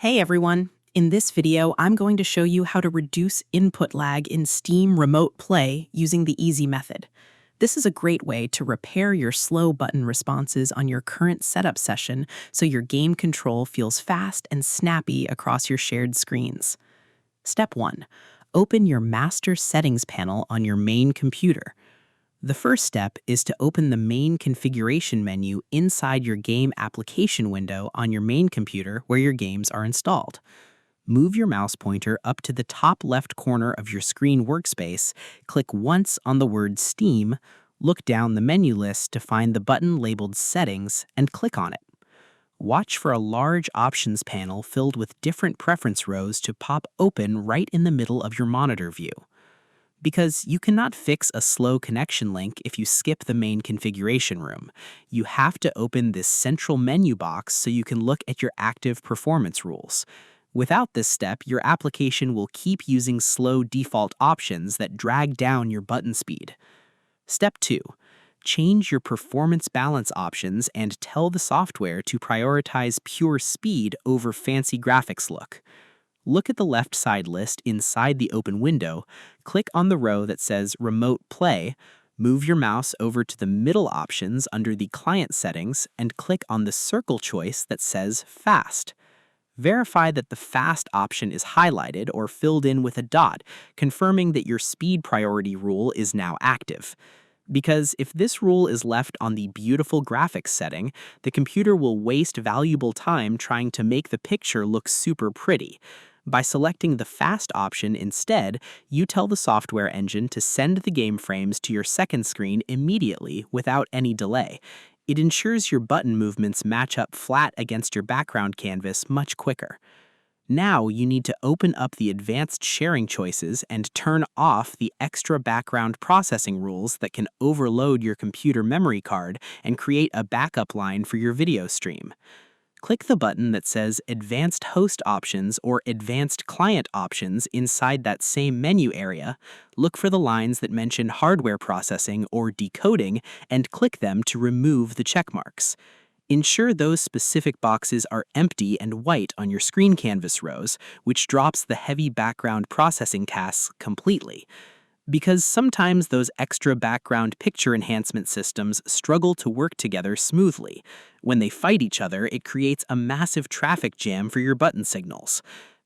Hey everyone! In this video, I'm going to show you how to reduce input lag in Steam Remote Play using the easy method. This is a great way to repair your slow button responses on your current setup session so your game control feels fast and snappy across your shared screens. Step 1. Open your Master Settings panel on your main computer. The first step is to open the main configuration menu inside your game application window on your main computer where your games are installed. Move your mouse pointer up to the top left corner of your screen workspace, click once on the word Steam, look down the menu list to find the button labeled Settings, and click on it. Watch for a large options panel filled with different preference rows to pop open right in the middle of your monitor view. Because you cannot fix a slow connection link if you skip the main configuration room. You have to open this central menu box so you can look at your active performance rules. Without this step, your application will keep using slow default options that drag down your button speed. Step 2. Change your performance balance options and tell the software to prioritize pure speed over fancy graphics look. Look at the left side list inside the open window, click on the row that says Remote Play, move your mouse over to the middle options under the Client Settings, and click on the circle choice that says Fast. Verify that the Fast option is highlighted or filled in with a dot, confirming that your speed priority rule is now active. Because if this rule is left on the beautiful graphics setting, the computer will waste valuable time trying to make the picture look super pretty. By selecting the Fast option instead, you tell the software engine to send the game frames to your second screen immediately without any delay. It ensures your button movements match up flat against your background canvas much quicker. Now you need to open up the advanced sharing choices and turn off the extra background processing rules that can overload your computer memory card and create a backup line for your video stream. Click the button that says Advanced Host Options or Advanced Client Options inside that same menu area, look for the lines that mention hardware processing or decoding, and click them to remove the checkmarks. Ensure those specific boxes are empty and white on your screen canvas rows, which drops the heavy background processing tasks completely. Because sometimes those extra background picture enhancement systems struggle to work together smoothly. When they fight each other, it creates a massive traffic jam for your button signals.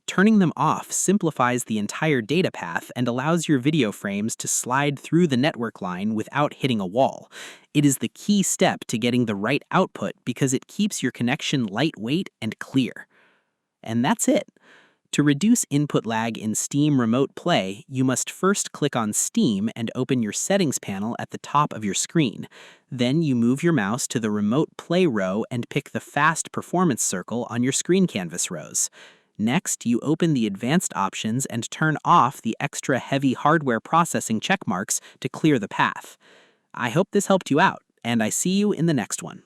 Turning them off simplifies the entire data path and allows your video frames to slide through the network line without hitting a wall. It is the key step to getting the right output because it keeps your connection lightweight and clear. And that's it. To reduce input lag in Steam Remote Play, you must first click on Steam and open your Settings panel at the top of your screen. Then you move your mouse to the Remote Play row and pick the Fast Performance circle on your screen canvas rows. Next, you open the Advanced options and turn off the extra heavy hardware processing checkmarks to clear the path. I hope this helped you out, and I see you in the next one.